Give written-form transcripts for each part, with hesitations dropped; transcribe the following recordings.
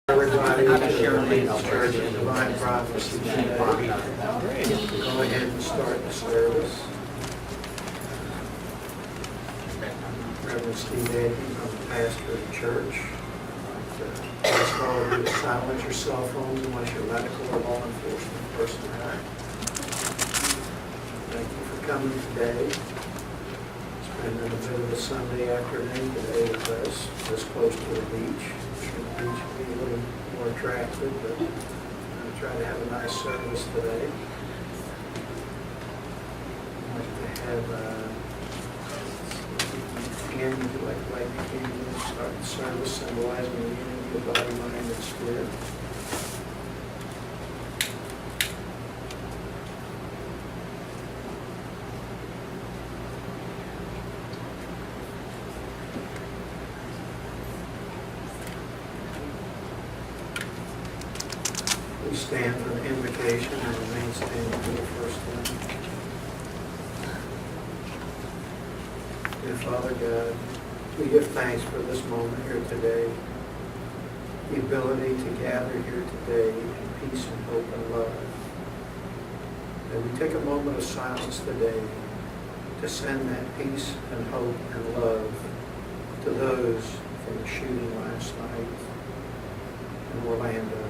Everybody to the Church of Divine Prophecy today. Go ahead and start the service. Reverend Steve Atkins, I'm the pastor of the church. I'd ask all of you to silence your cell phones unless you're medical or law enforcement personnel. Thank you for coming today. Spending a bit of a Sunday afternoon today with us, this close to the beach. The beach will be a little more attractive, but I'm going to try to have a nice service today. I'd like to have Andy, would you like to light the candle, start the service symbolizing the unity of body, mind, and spirit. We stand for the invocation and remain standing for the first time. Dear Father God, we give thanks for this moment here today, the ability to gather here today in peace and hope and love. And we take a moment of silence today to send that peace and hope and love to those from the shooting last night in Orlando.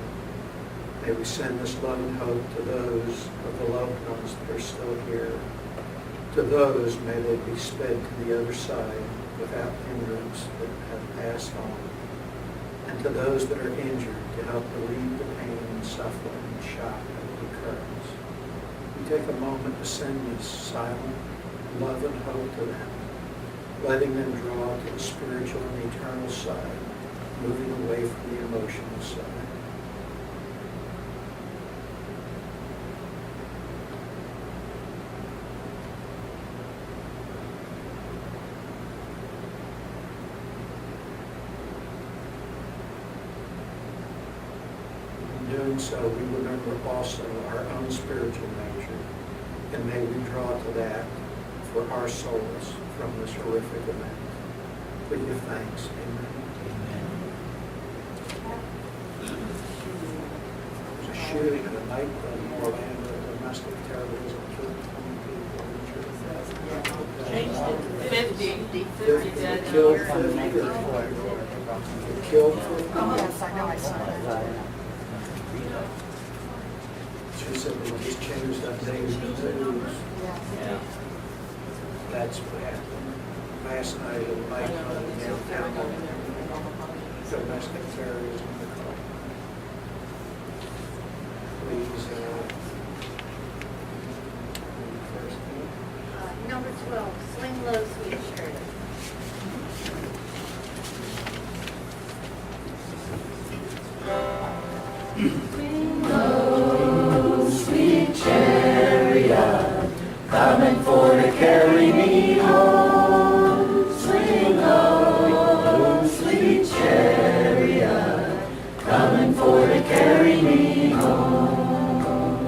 May we send this love and hope to those of the loved ones that are still here. To those, may they be sped to the other side without hindrance that have passed on. And to those that are injured, to help relieve the pain and suffering and shock of the occurrence. We take a moment to send this silent love and hope to them, letting them draw to the spiritual and eternal side, moving away from the emotional side. Doing so, we remember also our own spiritual nature, and may we draw to that for our souls from this horrific event. We give thanks. Amen. There's a shooting at a nightclub in Orlando, domestic terrorism, killed 20 people. 50 Killed 50 or killed 50? Yes, I know, I saw that. She said they just changed that name to the news. Yeah. That's what happened last night at a nightclub in downtown. Domestic terrorism. Please, first name. Number 12, Swing Low, Sweet Charity. Swing low, sweet chariot, coming for to carry me home. Swing low, sweet chariot, coming for to carry me home.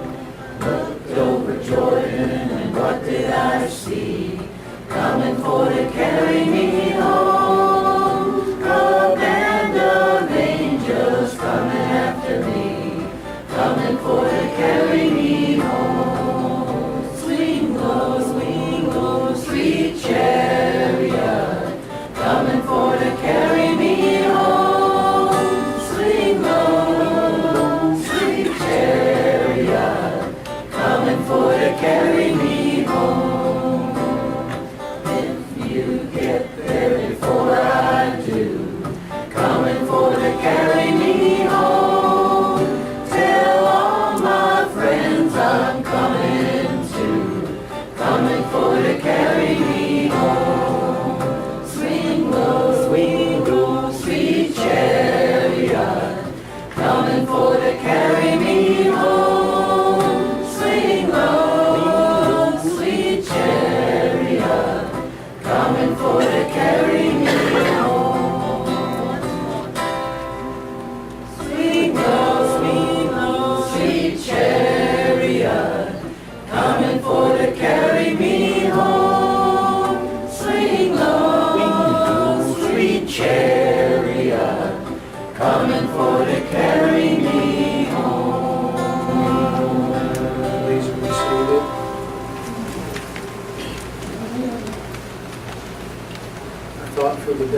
Looked over Jordan and what did I see? Coming for to carry me home. A band of angels coming after me, coming for to carry me home. Swing low, sweet chariot, coming for to carry me home. Swing low, sweet chariot, coming for to carry me home. If you get there before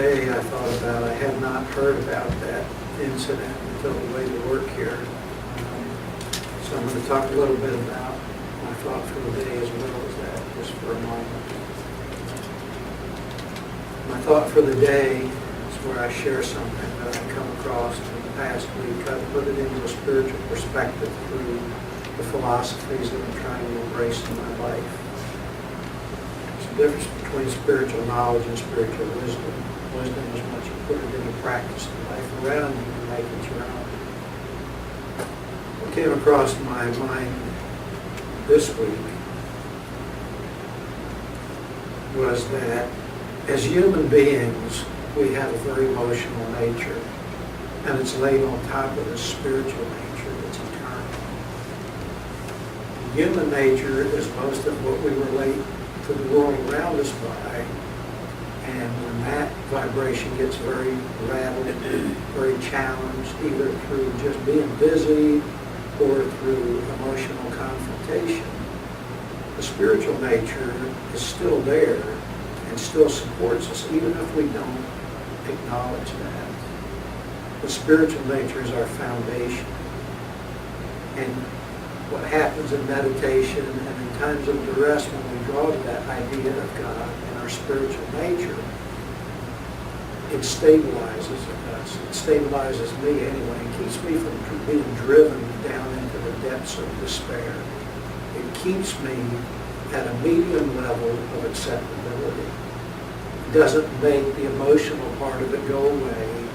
today, I thought about, I had not heard about that incident until the way to work here. So I'm going to talk a little bit about my thought for the day as well as that, just for a moment. My thought for the day is where I share something that I come across in the past week. I put it into a spiritual perspective through the philosophies that I'm trying to embrace in my life. There's a difference between spiritual knowledge and spiritual wisdom. Wisdom is once you put it into practice in life around you and make it your own. What came across my mind this week was that as human beings, we have a very emotional nature, and it's laid on top of this spiritual nature that's eternal. Human nature is most of what we relate to the world around us by, and when that vibration gets very rattled, very challenged, either through just being busy or through emotional confrontation, the spiritual nature is still there and still supports us, even if we don't acknowledge that. The spiritual nature is our foundation. And what happens in meditation and in times of duress when we draw to that idea of God and our spiritual nature, it stabilizes us. It stabilizes me anyway. It keeps me from being driven down into the depths of despair. It keeps me at a medium level of acceptability. It doesn't make the emotional part of it go away.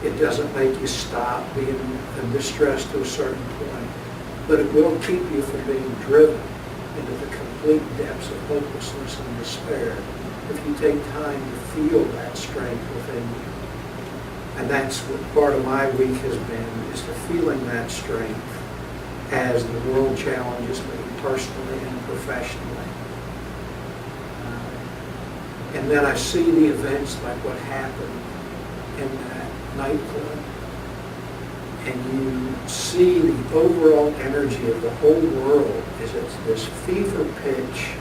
It doesn't make you stop being in distress to a certain point. But it will keep you from being driven into the complete depths of hopelessness and despair if you take time to feel that strength within you. And that's what part of my week has been, is to feeling that strength as the world challenges me personally and professionally. And then I see the events like what happened in that nightclub. And you see the overall energy of the whole world as it's this fever pitch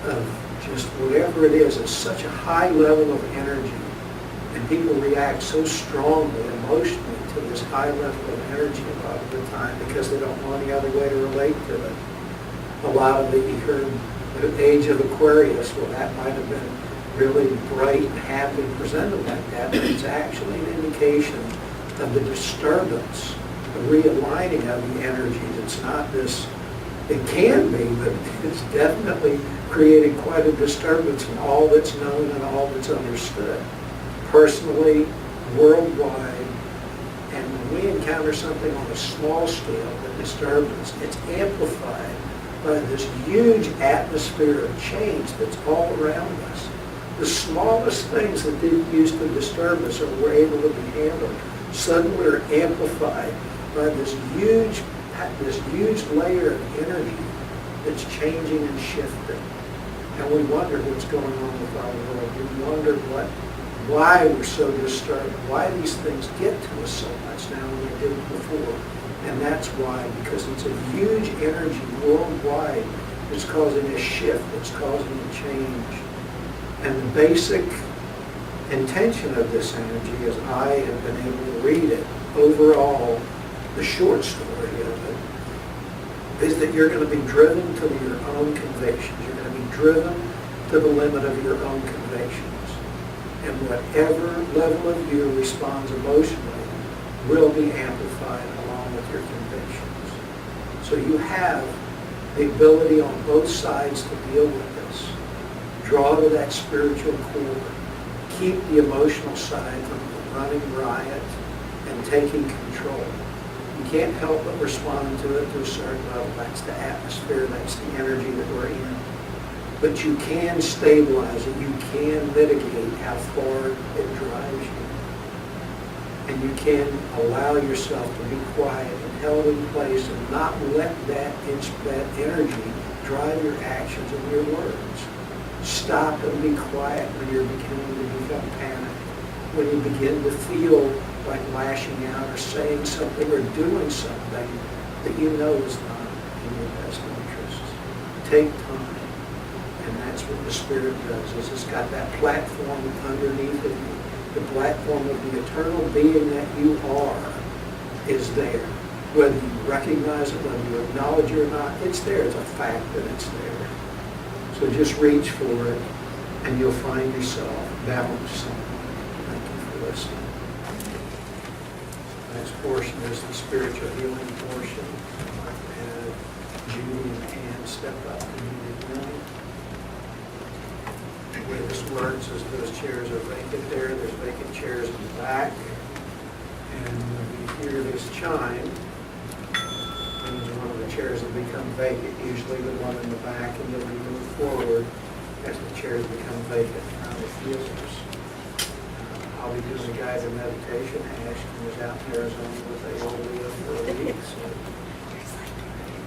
of just whatever it is. It's such a high level of energy. And people react so strongly, emotionally, to this high level of energy a lot of the time because they don't know any other way to relate to it. A lot of it, you heard the age of Aquarius, well, that might have been really bright and happy presented like that, but it's actually an indication of the disturbance, the realigning of the energy. It's not this, it can be, but it's definitely creating quite a disturbance in all that's known and all that's understood. Personally, worldwide, and when we encounter something on a small scale that disturbs us, it's amplified by this huge atmosphere of change that's all around us. The smallest things that didn't used to disturb us or were able to be handled suddenly are amplified by this huge layer of energy that's changing and shifting. And we wonder what's going on with our world. We wonder why we're so disturbed, why these things get to us so much now than they did before. And that's why, because it's a huge energy worldwide that's causing a shift, that's causing a change. And the basic intention of this energy, as I have been able to read it, overall, the short story of it, is that you're going to be driven to your own convictions. You're going to be driven to the limit of your own convictions. And whatever level of you responds emotionally will be amplified along with your convictions. So you have the ability on both sides to deal with this. Draw to that spiritual core. Keep the emotional side from running riot and taking control. You can't help but respond to it to a certain level. That's the atmosphere, that's the energy that we're in. But you can stabilize it. You can mitigate how far it drives you. And you can allow yourself to be quiet and held in place and not let that energy drive your actions and your words. Stop and be quiet when you're beginning to become panicked. When you begin to feel like lashing out or saying something or doing something that you know is not in your best interests. Take time. And that's what the Spirit does, is it's got that platform underneath of you The platform of the eternal being that you are is there. Whether you recognize it, whether you acknowledge it or not, it's there. It's a fact that it's there. So just reach for it, and you'll find yourself balanced. Thank you for listening. Next portion is the spiritual healing portion. I've had Judy and Ann step up and lead them. The way this works is those chairs are vacant there. There's vacant chairs in the back. And when we hear this chime, means one of the chairs will become vacant, usually the one in the back, and then we move forward as the chairs become vacant around the healers. I'll be doing a guided meditation. Ashton was out in Arizona with Aolia for a week, so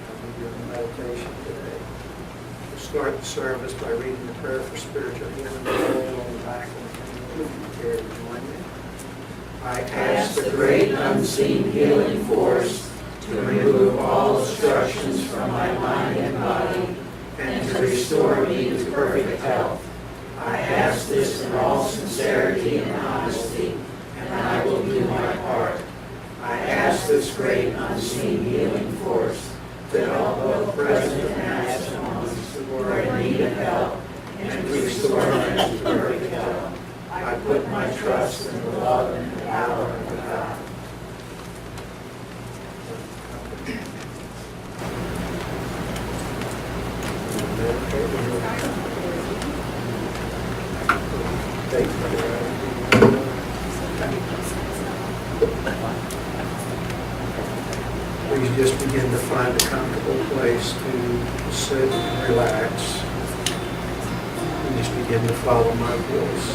I'll be doing a meditation today. We'll start the service by reading the prayer for spiritual healing on the back of the care to join me. I ask the great unseen healing force to remove all obstructions from my mind and body and to restore me to perfect health. I ask this in all sincerity and honesty, and I will do my part. I ask this great unseen healing force to help both present and absent ones who are in need of help and to restore them to perfect health. I put my trust in the love and the power of God. Please just begin to find a comfortable place to sit and relax. And just begin to follow my voice.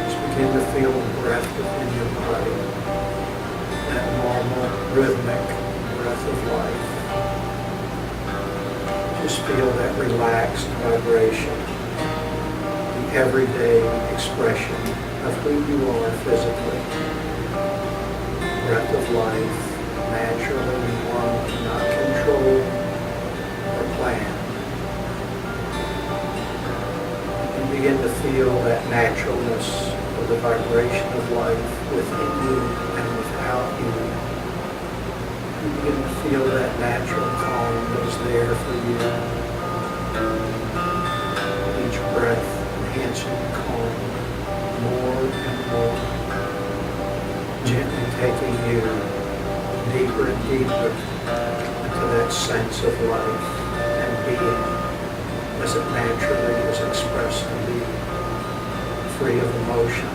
Just begin to feel the breath within your body. That normal, rhythmic breath of life. Just feel that relaxed vibration, the everyday expression of who you are physically. Breath of life, naturally one not controlled or planned. You begin to feel that naturalness of the vibration of life within you and without you. You begin to feel that natural calm that is there for you. Each breath enhancing the calm more and more, gently taking you deeper and deeper into that sense of life and being as it naturally is expressed to be, free of emotion,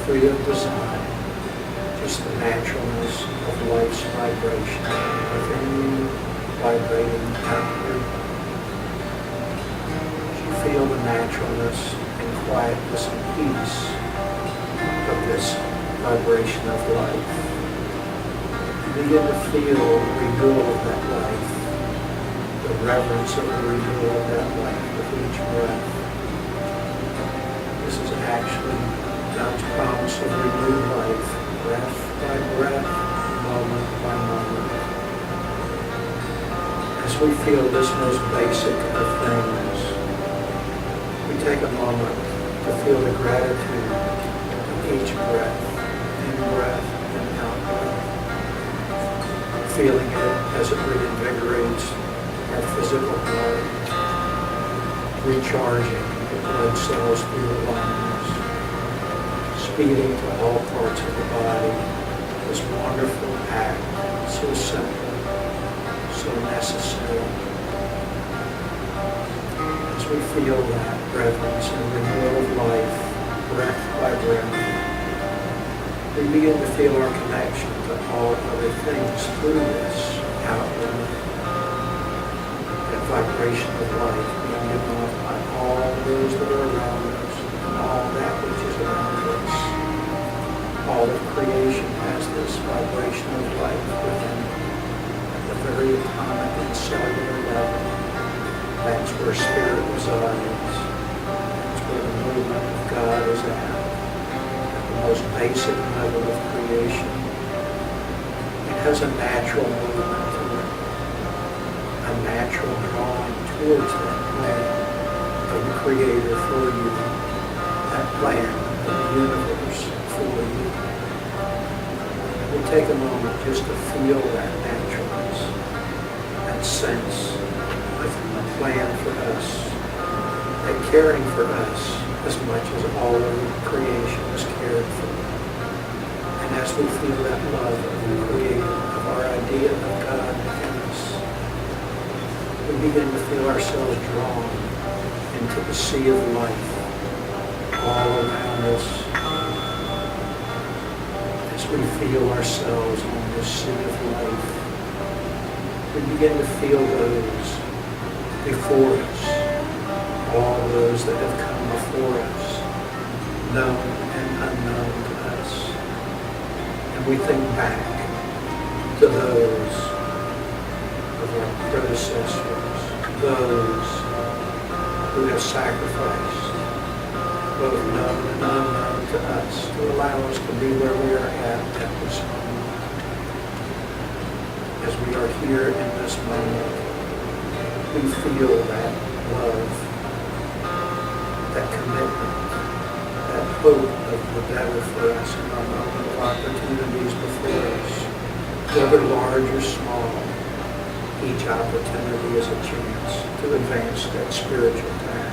free of design. Just the naturalness of life's vibration within you, vibrating outward. You feel the naturalness and quietness and peace of this vibration of life. You begin to feel the renewal of that life, the reverence of the renewal of that life with each breath. This is actually God's promise of renewed life. Breath by breath, moment by moment. As we feel this most basic of things, we take a moment to feel the gratitude of each breath, in-breath and out-breath. Feeling it as it reinvigorates our physical body, recharging the blood cells through the lungs, speeding to all parts of the body, this wonderful act, so simple, so necessary. As we feel that reverence and renewal of life, breath by breath, we begin to feel our connection to all other things through this outward. That vibration of life being given off by all those that are around us and all that which is around us. All of creation has this vibration of life within it. At the very atomic and cellular level, that's where spirit resides. That's where the movement of God is at. At the most basic level of creation. It has a natural movement to it. A natural drawing towards that plan of the Creator for you. that plan of the universe for you. We'll take a moment just to feel that naturalness, that sense of a plan for us, that caring for us as much as all of creation is cared for. And as we feel that love of the Creator, of our idea of God within us, we begin to feel ourselves drawn into the sea of life all around us. As we feel ourselves on this sea of life, we begin to feel those before us, all those that have come before us, known and unknown to us. And we think back to those of our predecessors, those who have sacrificed, both known and unknown to us, to allow us to be where we are at this moment. As we are here in this moment, we feel that love, that commitment, that hope of the better for us in our moment of opportunities before us, whether large or small. Each opportunity is a chance to advance that spiritual path.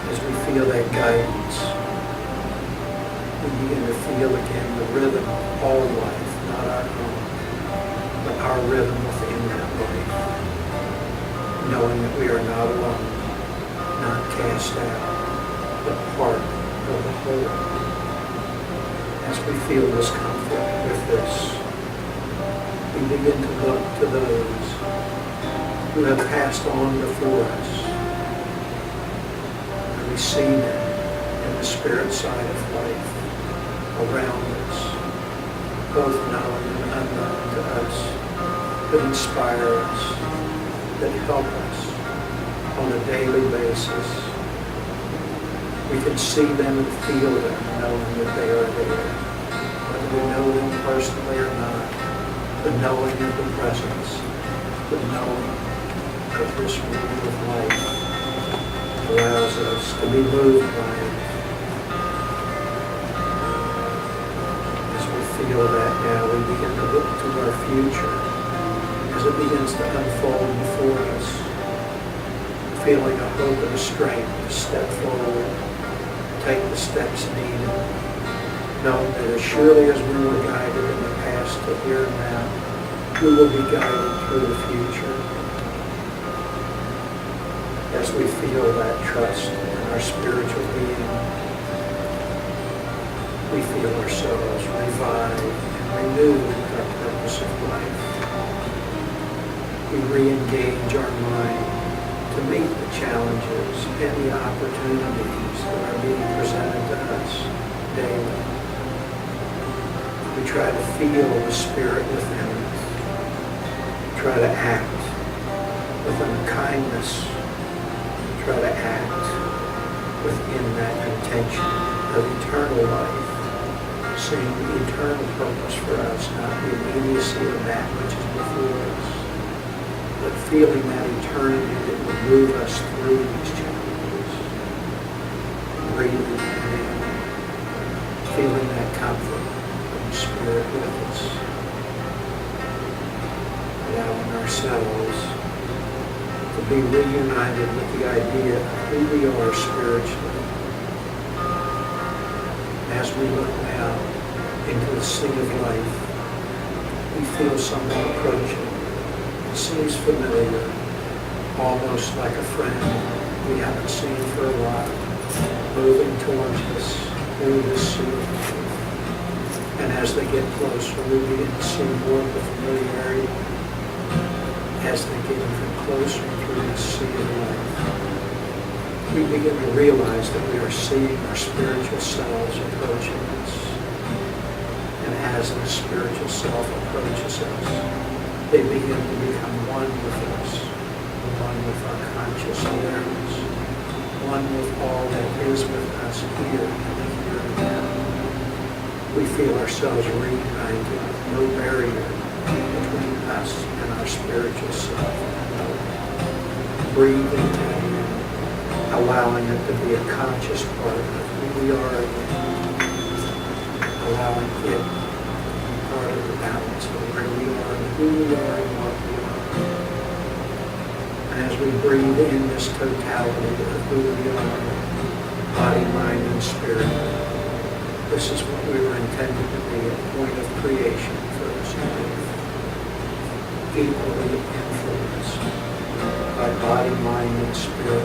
As we feel that guidance, we begin to feel again the rhythm of all life, not our own, but our rhythm within that life, knowing that we are not alone, not cast out, but part of the whole. As we feel this comfort with this, we begin to look to those who have passed on before us. And we see them in the spirit side of life around us, both known and unknown to us, that inspire us, that help us on a daily basis. We can see them and feel them, knowing that they are there. Whether we know them personally or not, the knowing of the presence, the knowing of this rule of life allows us to be moved by it. As we feel that now, we begin to look to our future as it begins to unfold before us, feeling a hope and a strength to step forward, take the steps needed, knowing that as surely as we were guided in the past to here and now, we will be guided through the future. As we feel that trust in our spiritual being, we feel ourselves revived and renewed with our purpose of life. We re-engage our mind to meet the challenges and the opportunities that are being presented to us daily. We try to feel the Spirit within us. Try to act with kindness. Try to act within that intention of eternal life, seeing the eternal purpose for us, not the immediacy of that which is before us, but feeling that eternity that will move us through these challenges. Breathing that in, feeling that comfort from the Spirit with us. Allowing ourselves to be reunited with the idea of who we are spiritually. As we look now into the sea of life, we feel someone approaching. It seems familiar, almost like a friend we haven't seen for a while, moving towards us through this sea of life. And as they get closer, we begin to see more of the familiarity. As they get even closer through the sea of life, we begin to realize that we are seeing our spiritual selves approaching us. And as the spiritual self approaches us, they begin to become one with us, one with our conscious awareness, one with all that is with us here in the here and now. We feel ourselves reunited, no barrier between us and our spiritual self. Breathing that in, allowing it to be a conscious part of who we are, allowing it to be part of the balance of where we are and who we are and what we are. And as we breathe in this totality of who we are, body, mind, and spirit, this is what we were intended to be, a point of creation for us life, equally influenced by body, mind, and spirit,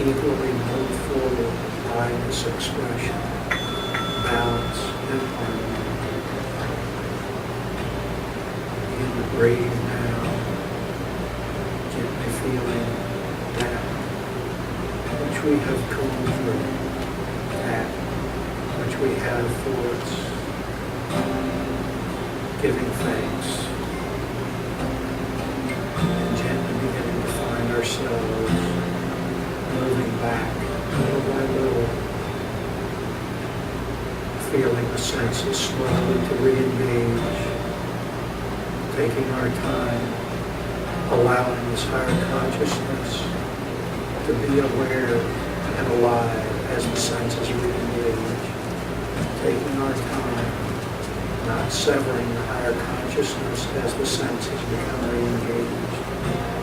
equally moved forward by this expression, balance and harmony. Begin to breathe now, gently feeling that which we have gone through, that which we have for us, giving thanks, and gently beginning to find ourselves moving back little by little, feeling the senses slowly to re-engage, taking our time, allowing this higher consciousness to be aware and alive as the senses re-engage, taking our time, not severing the higher consciousness as the senses become re-engaged,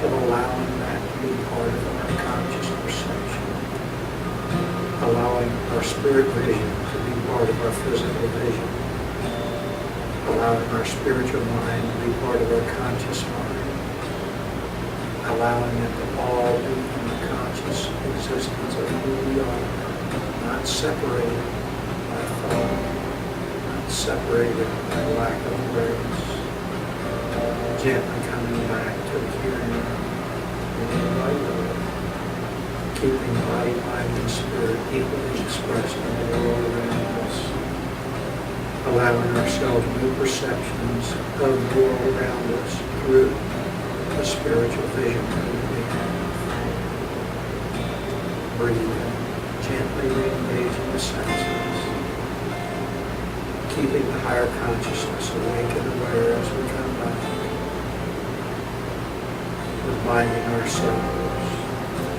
but allowing that to be part of our conscious perception, allowing our spirit vision to be part of our physical vision, allowing our spiritual mind to be part of our conscious mind, allowing it to all be in the conscious existence of who we are, not separated by thought, not separated by lack of awareness, gently coming back to the here and now, little by little, keeping body, mind, and spirit equally expressed in the world around us, allowing ourselves new perceptions of the world around us through the spiritual vision that we have. Breathing, gently re-engaging the senses, keeping the higher consciousness awake and aware as we come back, reminding ourselves,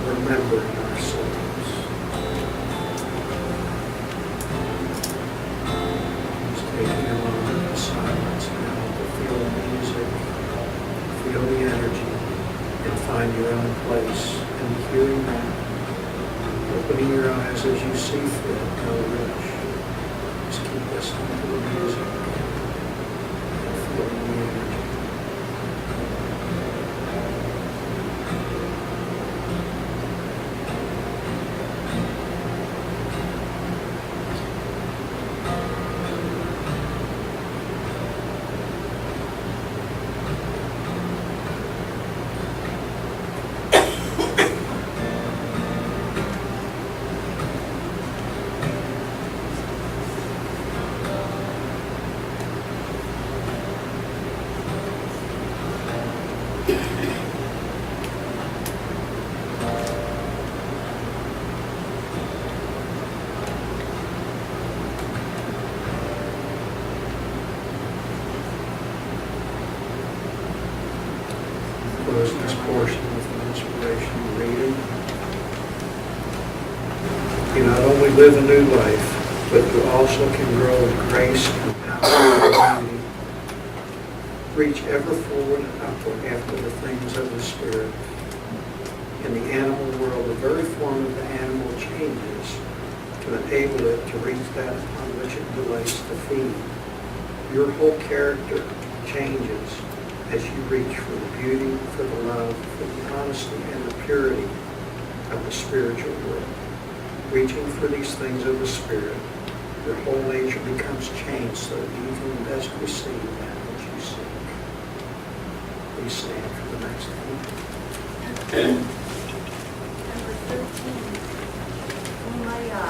remembering ourselves. Just taking a moment of silence now to feel the music, feel the energy, and find your own place and hearing that. Opening your eyes as you see fit, no rush. Just keep listening to the music and feeling the energy. Close this portion with an inspirational reading. You not only live a new life, but you also can grow in grace and power and beauty. Reach ever forward and upward after the things of the Spirit. In the animal world, the very form of the animal changes to enable it to reach that upon which it delights to feed. Your whole character changes as you reach for the beauty, for the love, for the honesty, and the purity of the spiritual world. Reaching for these things of the Spirit, your whole nature becomes changed so that you can best receive that which you seek. Please stand for the next one. Number 13. Kumbaya.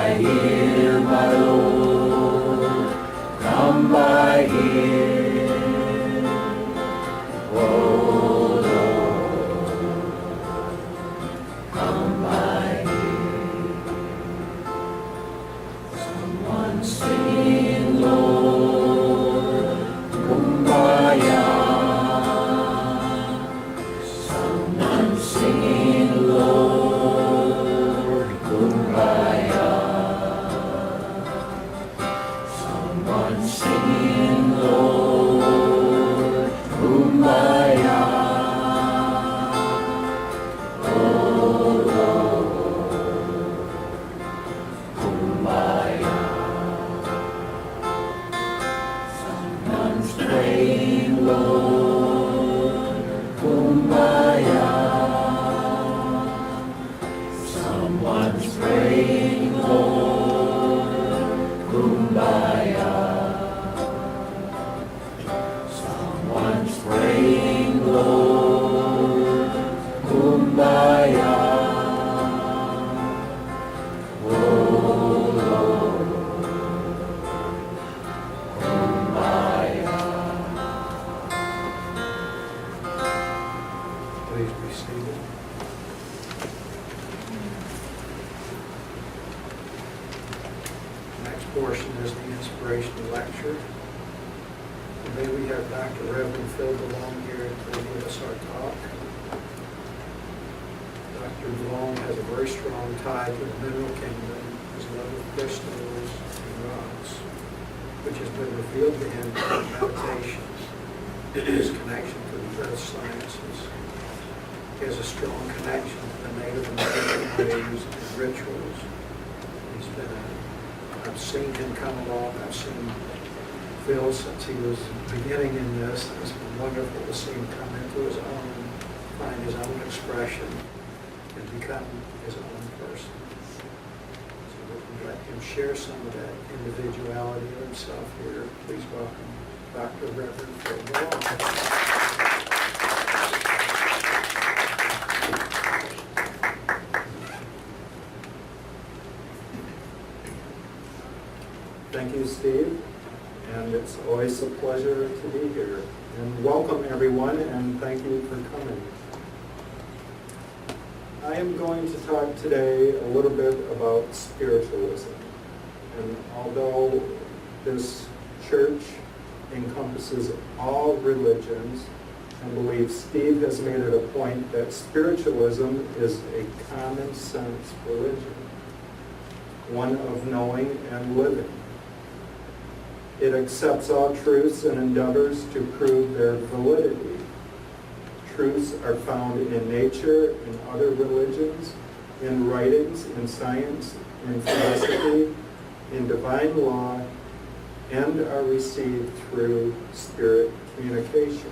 by here, my Lord, come by here. Oh Lord, come by here. Someone sing, Lord, kumbaya. Someone singing, Lord, kumbaya. Someone singing, Lord, kumbaya. Oh Lord, kumbaya. Someone's praying, Lord, kumbaya. Someone's praying, Lord, kumbaya. Someone's praying, Lord, kumbaya. Oh Lord, kumbaya. Please be seated. Next portion is the inspirational lecture. Today we have Dr. Reverend Phillip DeLong here to give us our talk. Dr. DeLong has a very strong tie to the mineral kingdom, his love of crystals and rocks, which has been revealed to him through meditation, his connection to the earth sciences. He has a strong connection to the Native American ways and rituals. I've seen him come along. I've seen Phil since he was beginning in this. It's been wonderful to see him come into his own, find his own expression, and become his own person. So we can let him share some of that individuality of himself here. Please welcome Dr. Reverend Phil DeLong. Thank you, Steve, and it's always a pleasure to be here. And welcome, everyone, and thank you for coming. I am going to talk today a little bit about spiritualism. And although this church encompasses all religions, I believe Steve has made it a point that spiritualism is a common sense religion, one of knowing and living. It accepts all truths and endeavors to prove their validity. Truths are found in nature, in other religions, in writings, in science, in philosophy, in divine law, and are received through spirit communication.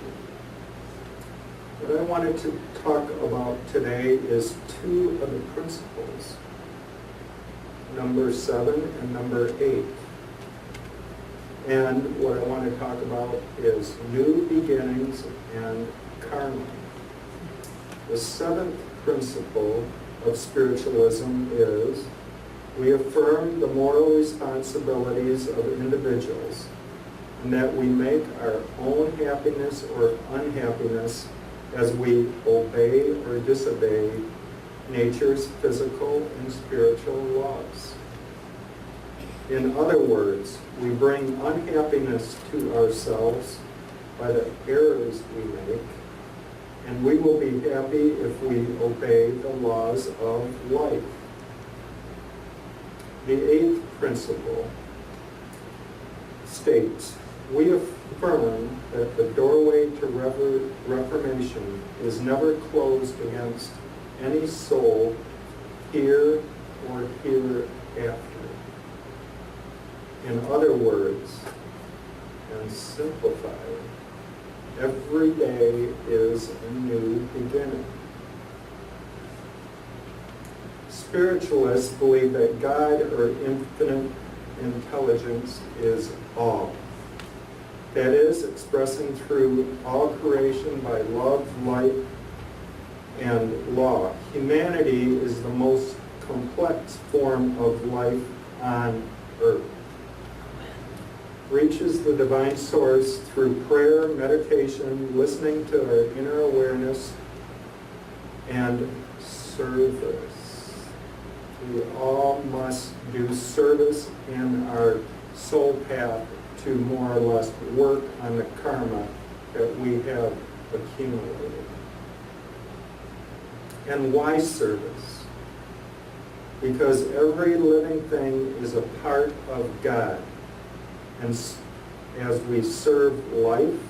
What I wanted to talk about today is two of the principles, number 7 and number 8. And what I want to talk about is new beginnings and karma. The 7th principle of spiritualism is we affirm the moral responsibilities of individuals and that we make our own happiness or unhappiness as we obey or disobey nature's physical and spiritual laws. In other words, we bring unhappiness to ourselves by the errors we make, and we will be happy if we obey the laws of life. The 8th principle states, we affirm that the doorway to reformation is never closed against any soul here or hereafter. In other words, and simplified, every day is a new beginning. Spiritualists believe that God or infinite intelligence is all. That is, expressing through all creation by love, light, and law. Humanity is the most complex form of life on earth. Reaches the divine source through prayer, meditation, listening to our inner awareness, and service. We all must do service in our soul path to more or less work on the karma that we have accumulated. And why service? Because every living thing is a part of God. And as we serve life,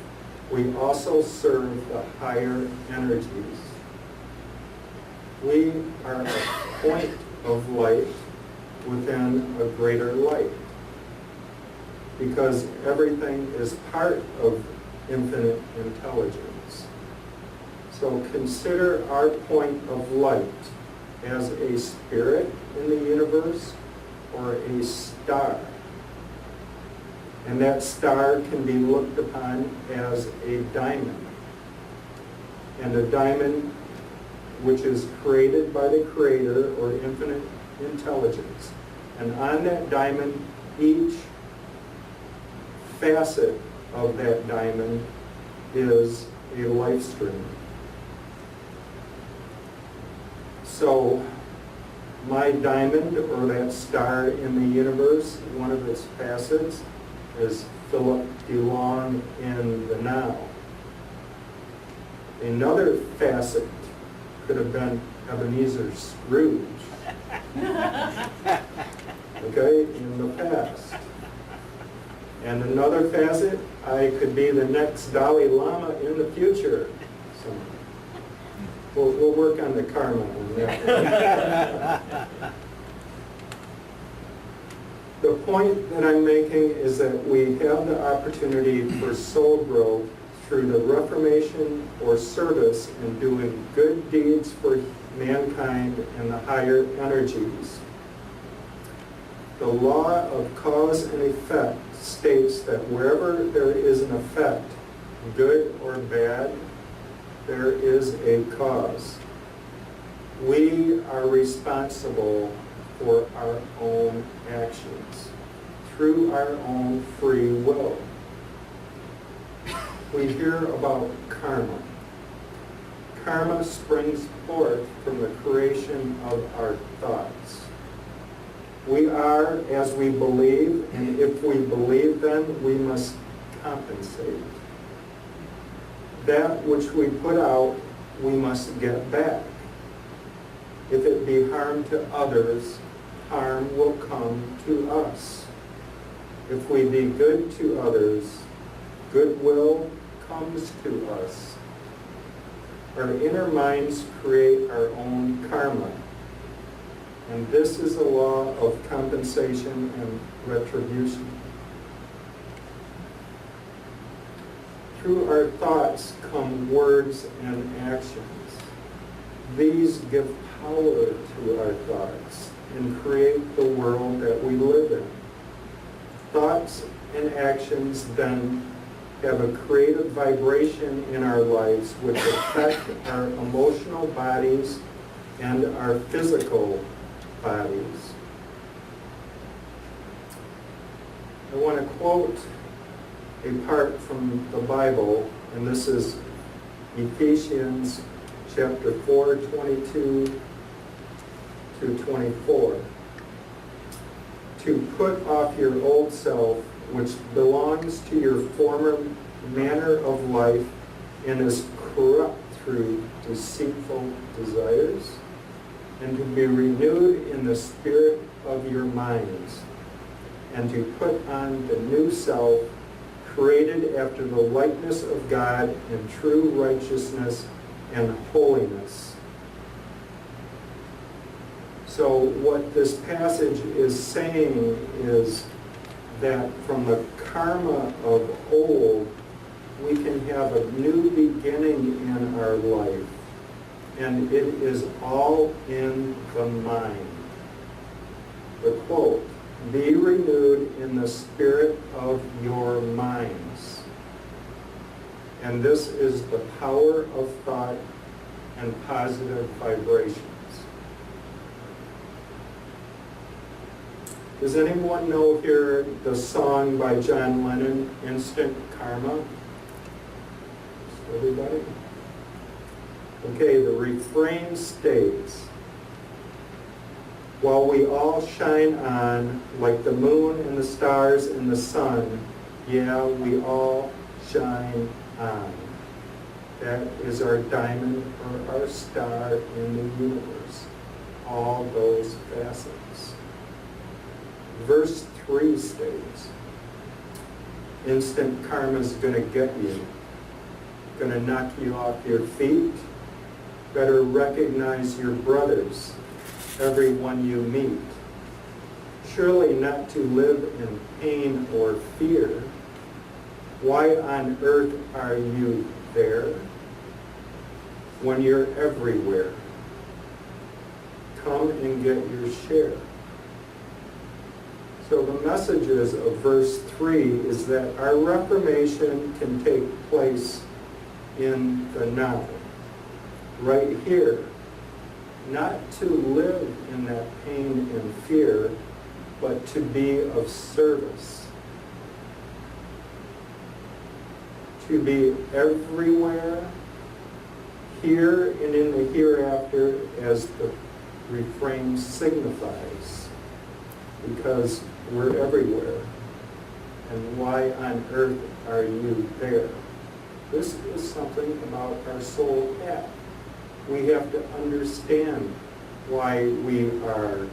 we also serve the higher energies. We are a point of light within a greater light, because everything is part of infinite intelligence. So consider our point of light as a spirit in the universe or a star. And that star can be looked upon as a diamond. And a diamond which is created by the Creator or infinite intelligence. And on that diamond, each facet of that diamond is a life stream. So my diamond, or that star in the universe, one of its facets is Phillip DeLong in the now. Another facet could have been Ebenezer Scrooge, okay, in the past. And another facet, I could be the next Dalai Lama in the future. So we'll work on the karma on that. The point that I'm making is that we have the opportunity for soul growth through the reformation or service in doing good deeds for mankind and the higher energies. The law of cause and effect states that wherever there is an effect, good or bad, there is a cause. We are responsible for our own actions through our own free will. We hear about karma. Karma springs forth from the creation of our thoughts. We are as we believe, and if we believe, then we must compensate. That which we put out, we must get back. If it be harm to others, harm will come to us. If we be good to others, goodwill comes to us. Our inner minds create our own karma. And this is a law of compensation and retribution. Through our thoughts come words and actions. These give power to our thoughts and create the world that we live in. Thoughts and actions then have a creative vibration in our lives which affect our emotional bodies and our physical bodies. I want to quote a part from the Bible, and this is Ephesians chapter 4, 22 to 24. To put off your old self, which belongs to your former manner of life and is corrupt through deceitful desires, and to be renewed in the spirit of your minds, and to put on the new self, created after the likeness of God in true righteousness and holiness. So what this passage is saying is that from the karma of old, we can have a new beginning in our life. And it is all in the mind. The quote, be renewed in the spirit of your minds. And this is the power of thought and positive vibrations. Does anyone know here the song by John Lennon, Instant Karma? Everybody? Okay, the refrain states, while we all shine on like the moon and the stars and the sun, yeah, we all shine on. That is our diamond or our star in the universe. All those facets. Verse 3 states, instant karma's going to get you. Going to knock you off your feet. Better recognize your brothers, everyone you meet. Surely not to live in pain or fear. Why on earth are you there when you're everywhere? Come and get your share. So the messages of verse 3 is that our reformation can take place in the now, right here. Not to live in that pain and fear, but to be of service. To be everywhere, here and in the hereafter, as the refrain signifies, because we're everywhere. And why on earth are you there? This is something about our soul path. We have to understand why we are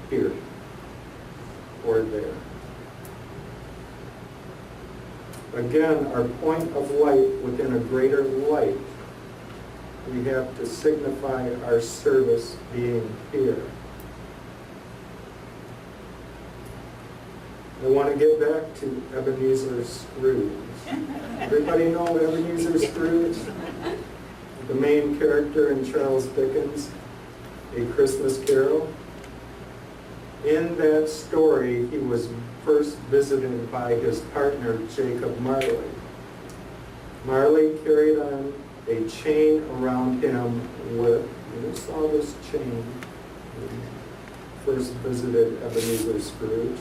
here or there. Again, our point of light within a greater light, we have to signify our service being here. I want to get back to Ebenezer Scrooge. Everybody know Ebenezer Scrooge? The main character in Charles Dickens' A Christmas Carol. In that story, he was first visited by his partner, Jacob Marley. Marley carried on a chain around him with, you saw this chain, first visited Ebenezer Scrooge,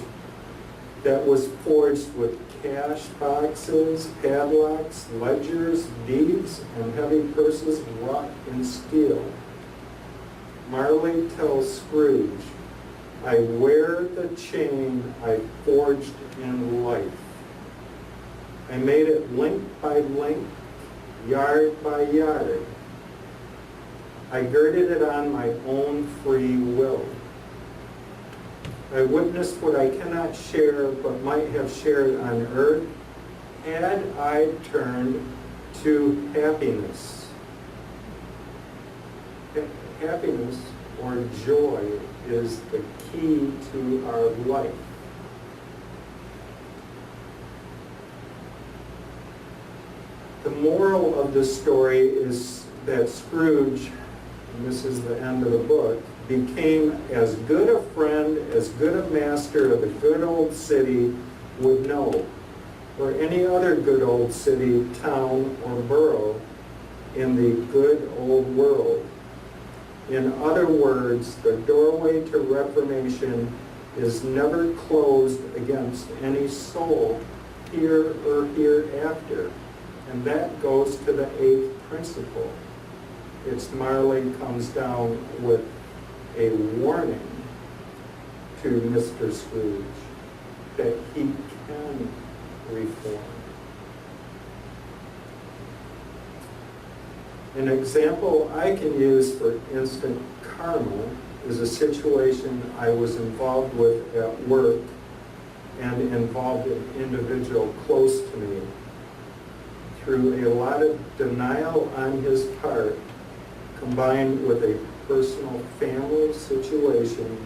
that was forged with cash boxes, padlocks, ledgers, deeds, and heavy purses wrought in steel. Marley tells Scrooge, I wear the chain I forged in life. I made it link by link, yard by yard. I girded it on my own free will. I witnessed what I cannot share but might have shared on earth had I turned to happiness. Happiness or joy is the key to our life. The moral of this story is that Scrooge, and this is the end of the book, became as good a friend, as good a master of the good old city would know, or any other good old city, town, or borough in the good old world. In other words, the doorway to reformation is never closed against any soul here or hereafter. And that goes to the 8th principle. It's Marley comes down with a warning to Mr. Scrooge that he can reform. An example I can use for instant karma is a situation I was involved with at work and involved an individual close to me. Through a lot of denial on his part, combined with a personal family situation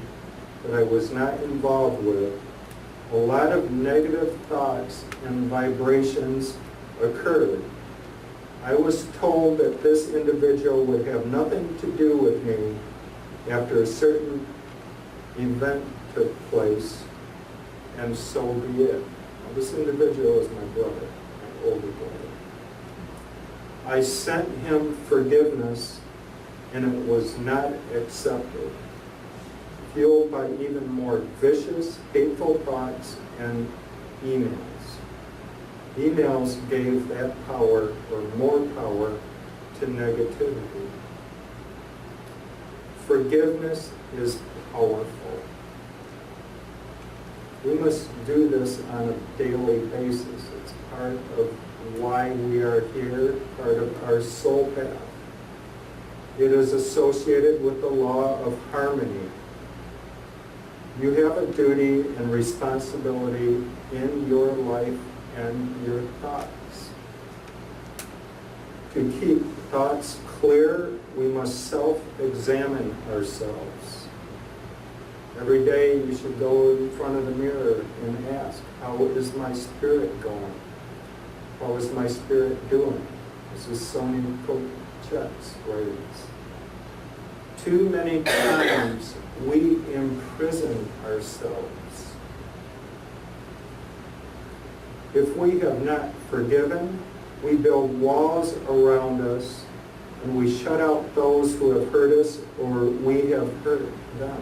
that I was not involved with, a lot of negative thoughts and vibrations occurred. I was told that this individual would have nothing to do with me after a certain event took place, and so be it. Now, this individual is my brother, my older brother. I sent him forgiveness, and it was not accepted. Fueled fueled by even more vicious, hateful thoughts and emails. Emails gave that power, or more power, to negativity. Forgiveness is powerful. We must do this on a daily basis. It's part of why we are here, part of our soul path. It is associated with the law of harmony. You have a duty and responsibility in your life and your thoughts. To keep thoughts clear, we must self-examine ourselves. Every day you should go in front of the mirror and ask, how is my spirit going? How is my spirit doing? This is Sonny Chet's words. Too many times we imprison ourselves. If we have not forgiven, we build walls around us and we shut out those who have hurt us or we have hurt them.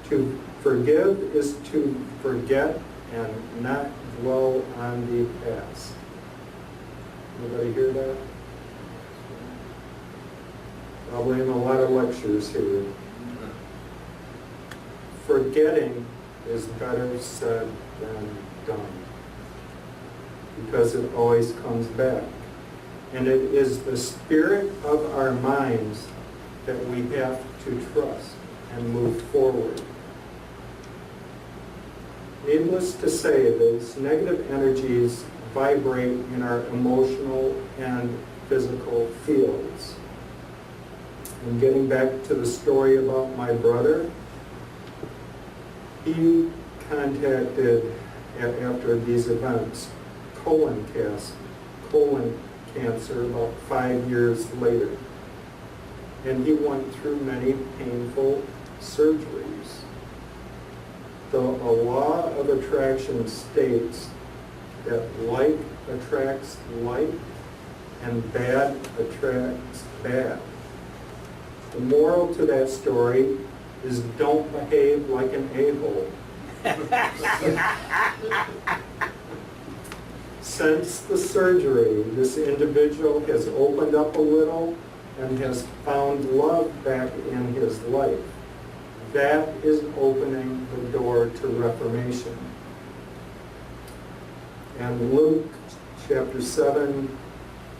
To forgive is to forget and not dwell on the past. Anybody hear that? Probably in a lot of lectures here. Forgetting is better said than done, because it always comes back. And it is the spirit of our minds that we have to trust and move forward. Needless to say, these negative energies vibrate in our emotional and physical fields. And getting back to the story about my brother, he contacted, after these events, colon cancer about 5 years later. And he went through many painful surgeries. The law of attraction states that like attracts like and bad attracts bad. The moral to that story is don't behave like an a-hole. Since the surgery, this individual has opened up a little and has found love back in his life. That is opening the door to reformation. And Luke chapter 7,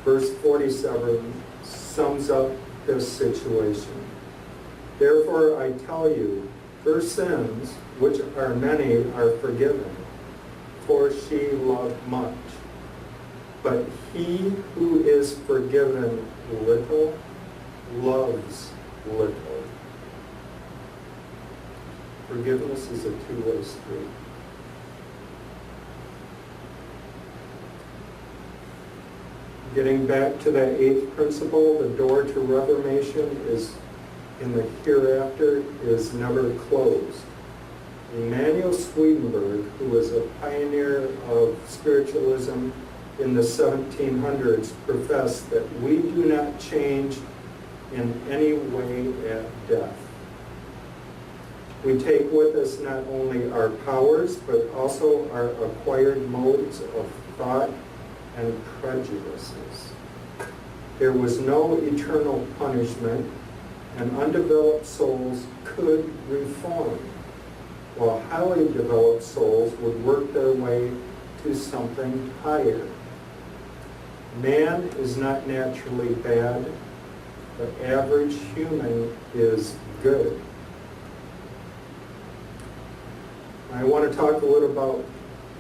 verse 47 sums up this situation. Therefore I tell you, her sins, which are many, are forgiven, for she loved much. But he who is forgiven little loves little. Forgiveness is a two-way street. Getting back to that eighth principle, the door to reformation is in the hereafter is never closed. Emanuel Swedenborg, who was a pioneer of spiritualism in the 1700s, professed that we do not change in any way at death. We take with us not only our powers, but also our acquired modes of thought and prejudices. There was no eternal punishment, and undeveloped souls could reform, while highly developed souls would work their way to something higher. Man is not naturally bad. The average human is good. I want to talk a little about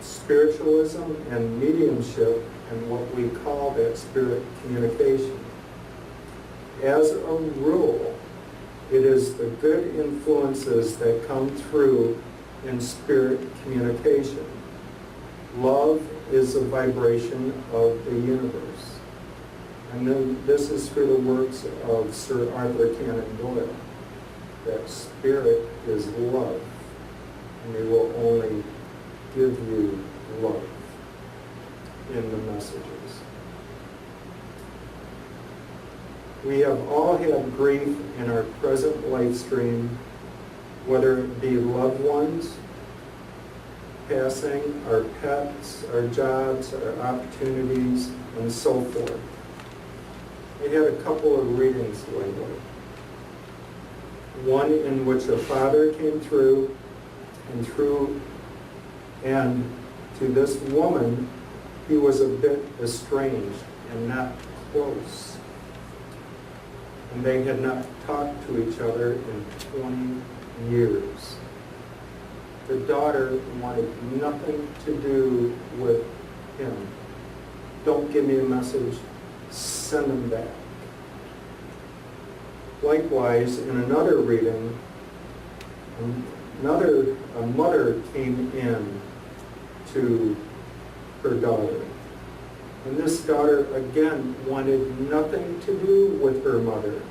spiritualism and mediumship and what we call that spirit communication. As a rule, it is the good influences that come through in spirit communication. Love is a vibration of the universe. And then this is through the works of Sir Arthur Conan Doyle, that spirit is love, and they will only give you love in the messages. We have all had grief in our present life stream, whether it be loved ones, passing, our pets, our jobs, our opportunities, and so forth. I had a couple of readings lately. One in which a father came through, and to this woman, he was a bit estranged and not close. And they had not talked to each other in 20 years. The daughter wanted nothing to do with him. Don't give me a message, send him back. Likewise, in another reading, a mother came in to her daughter. And this daughter, again, wanted nothing to do with her mother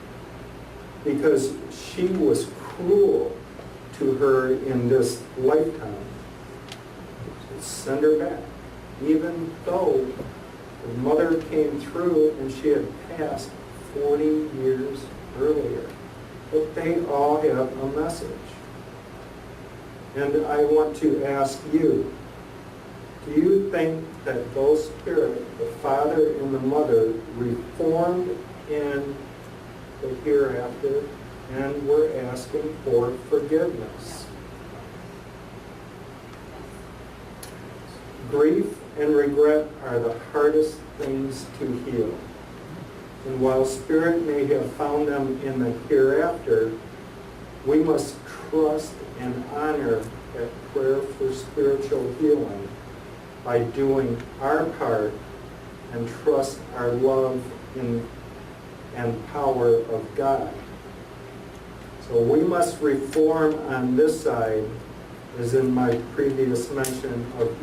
because she was cruel to her in this lifetime. Send her back, even though the mother came through and she had passed 40 years earlier. But they all have a message. And I want to ask you, do you think that those spirits, the father and the mother, reformed in the hereafter and were asking for forgiveness? Grief and regret are the hardest things to heal. And while spirit may have found them in the hereafter, we must trust and honor that prayer for spiritual healing by doing our part and trust our love in and power of God. So we must reform on this side, as in my previous mention of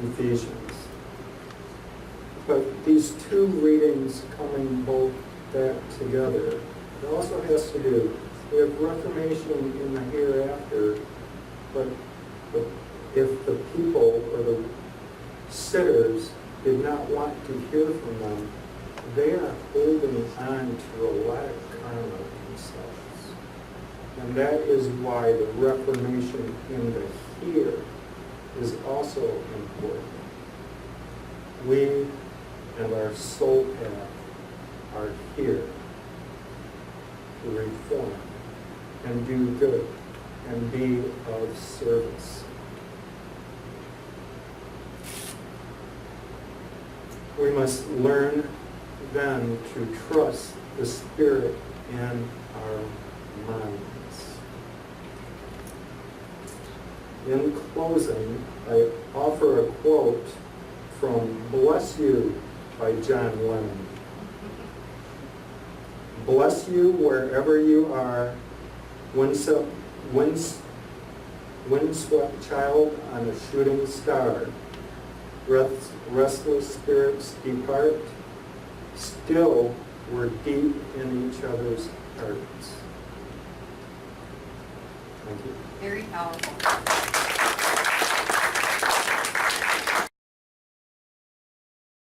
Ephesians. But these two readings coming both back together, it also has to do, we have reformation in the hereafter, but if the people or the sitters did not want to hear from them, they are holding on to a lot of karma themselves. And that is why the reformation in the here is also important. We and our soul path are here to reform and do good and be of service. We must learn then to trust the Spirit in our minds. In closing, I offer a quote from Bless You by John Lennon. Bless you wherever you are, windswept child on a shooting star. Restless spirits depart, still we're deep in each other's hearts. Thank you. Very powerful.